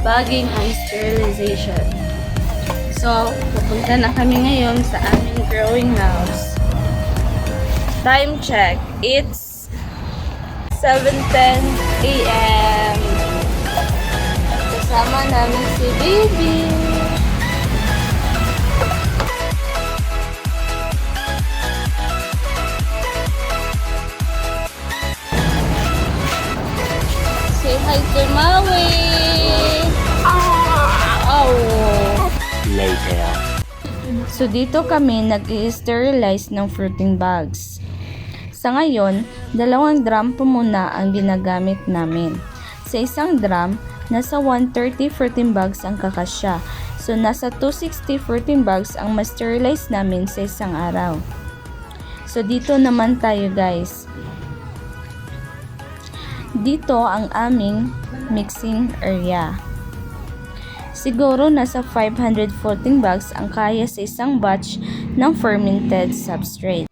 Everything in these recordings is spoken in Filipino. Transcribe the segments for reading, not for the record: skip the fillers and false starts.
bagging and sterilization. So, pupunta na kami ngayon sa aming growing house. Time check. It's 7:10 a.m. Kasama namin si Baby. Say hi to Maui. Oh. Later. So dito kami nag-i-sterilize ng fruiting bags. Sa ngayon, 2 drum po muna ang ginagamit namin. Sa isang drum, nasa 130 fruiting bags ang kakasya. So nasa 260 fruiting bags ang ma-sterilize namin sa isang araw. So dito naman tayo guys. Dito ang aming mixing area. Siguro nasa 514 bags ang kaya sa isang batch ng fermented substrate.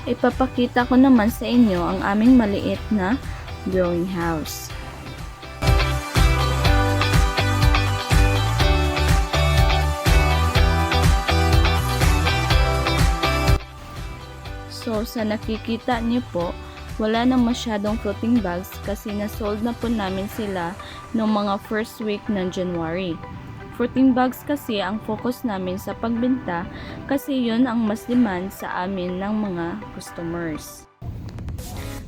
Ipapakita ko naman sa inyo ang aming maliit na growing house. So sa nakikita niyo po, wala na masyadong floating bags kasi na-sold na po namin sila noong mga first week ng January. Floating bags kasi ang focus namin sa pagbenta kasi yun ang mas demand sa amin ng mga customers.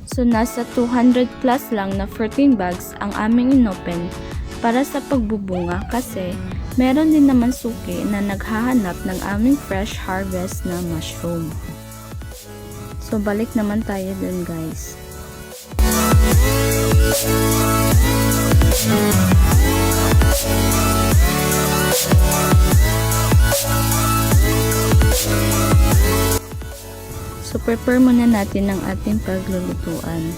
So nasa 200 plus lang na floating bags ang aming inopen para sa pagbubunga kasi meron din naman suki na naghahanap ng aming fresh harvest na mushroom. So, balik naman tayo dun, guys. So, prepare muna natin ang ating paglulutuan.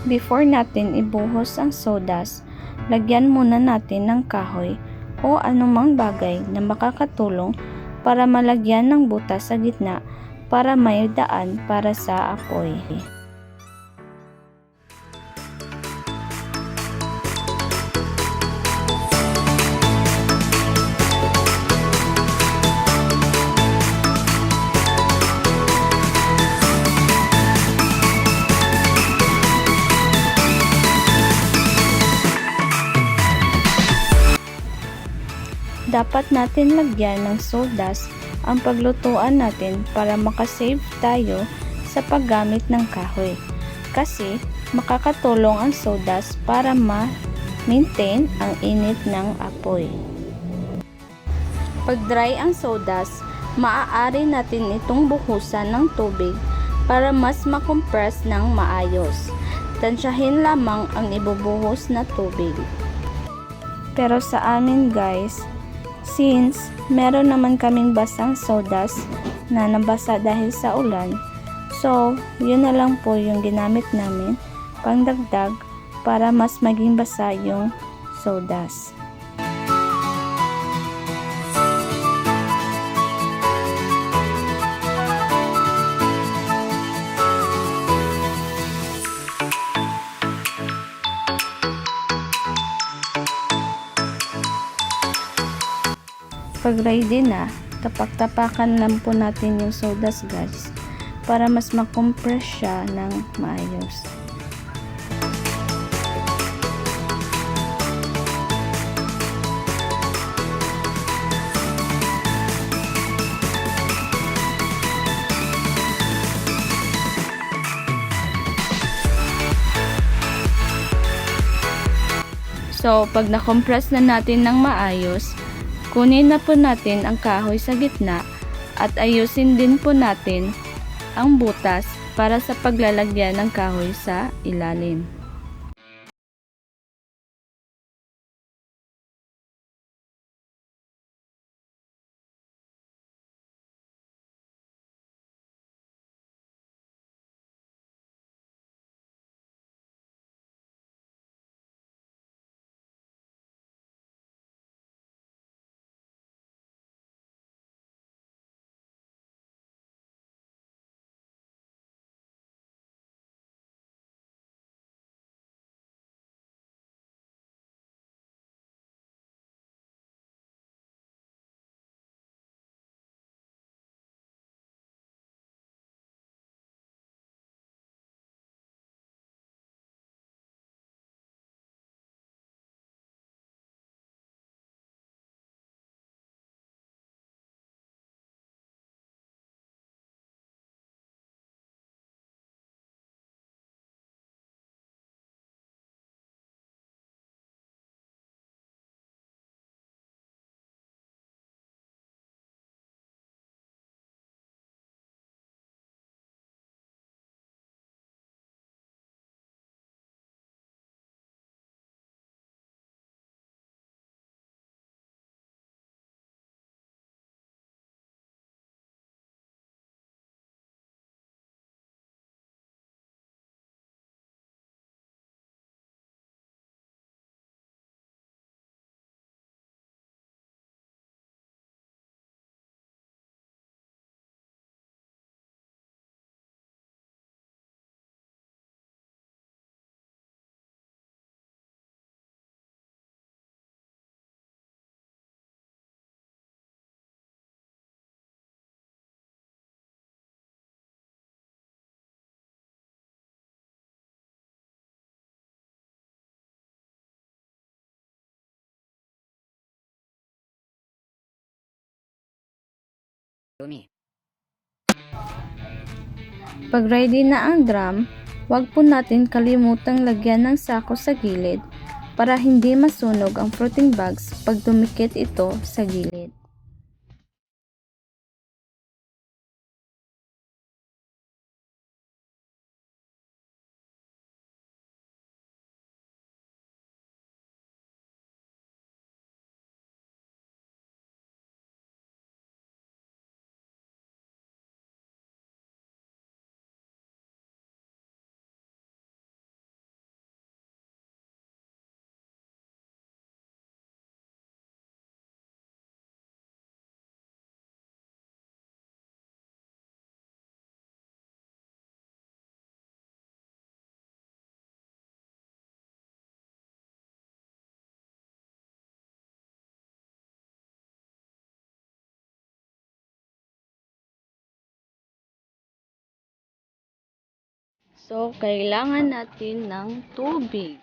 Before natin ibuhos ang sodas, lagyan muna natin ng kahoy o anumang bagay na makakatulong para malagyan ng butas sa gitna para may daan para sa apoy. Dapat natin lagyan ng sawdust ang paglutuan natin para makasave tayo sa paggamit ng kahoy. Kasi makakatulong ang sawdust para ma-maintain ang init ng apoy. Pag dry ang sawdust, maaari natin itong buhusan ng tubig para mas makompress ng maayos. Tansyahin lamang ang ibubuhos na tubig. Pero sa amin guys, since meron naman kaming basang sawdust na nabasa dahil sa ulan, so yun na lang po yung ginamit namin pangdagdag para mas maging basa yung sawdust. Pag ready na, tapak-tapakan lang po natin yung sawdust guys para mas makompress siya ng maayos. So, pag na-compress na natin ng maayos, kunin na po natin ang kahoy sa gitna at ayusin din po natin ang butas para sa paglalagyan ng kahoy sa ilalim. Pag ready na ang drum, huwag po natin kalimutang lagyan ng sako sa gilid para hindi masunog ang fruiting bags pag dumikit ito sa gilid. So, kailangan natin ng tubig.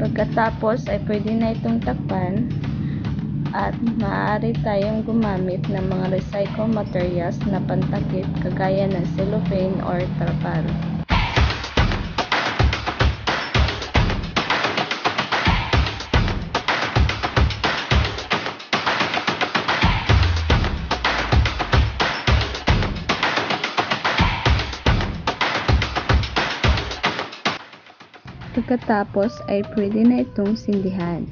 Pagkatapos ay pwede na itong takpan at maaari tayong gumamit ng mga recycled materials na pantakip kagaya ng cellophane or trapal. Pagkatapos ay pwede na itong sindihan.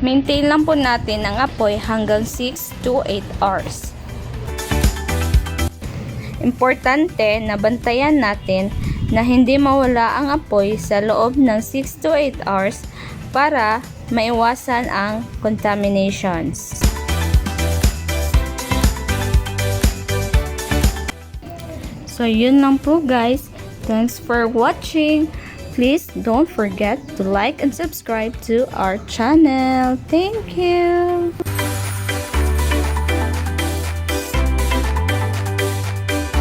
Maintain lang po natin ang apoy hanggang 6 to 8 hours. Importante na bantayan natin na hindi mawala ang apoy sa loob ng 6 to 8 hours para maiwasan ang contaminations. So yun lang po guys. Thanks for watching. Please don't forget to like and subscribe to our channel. Thank you.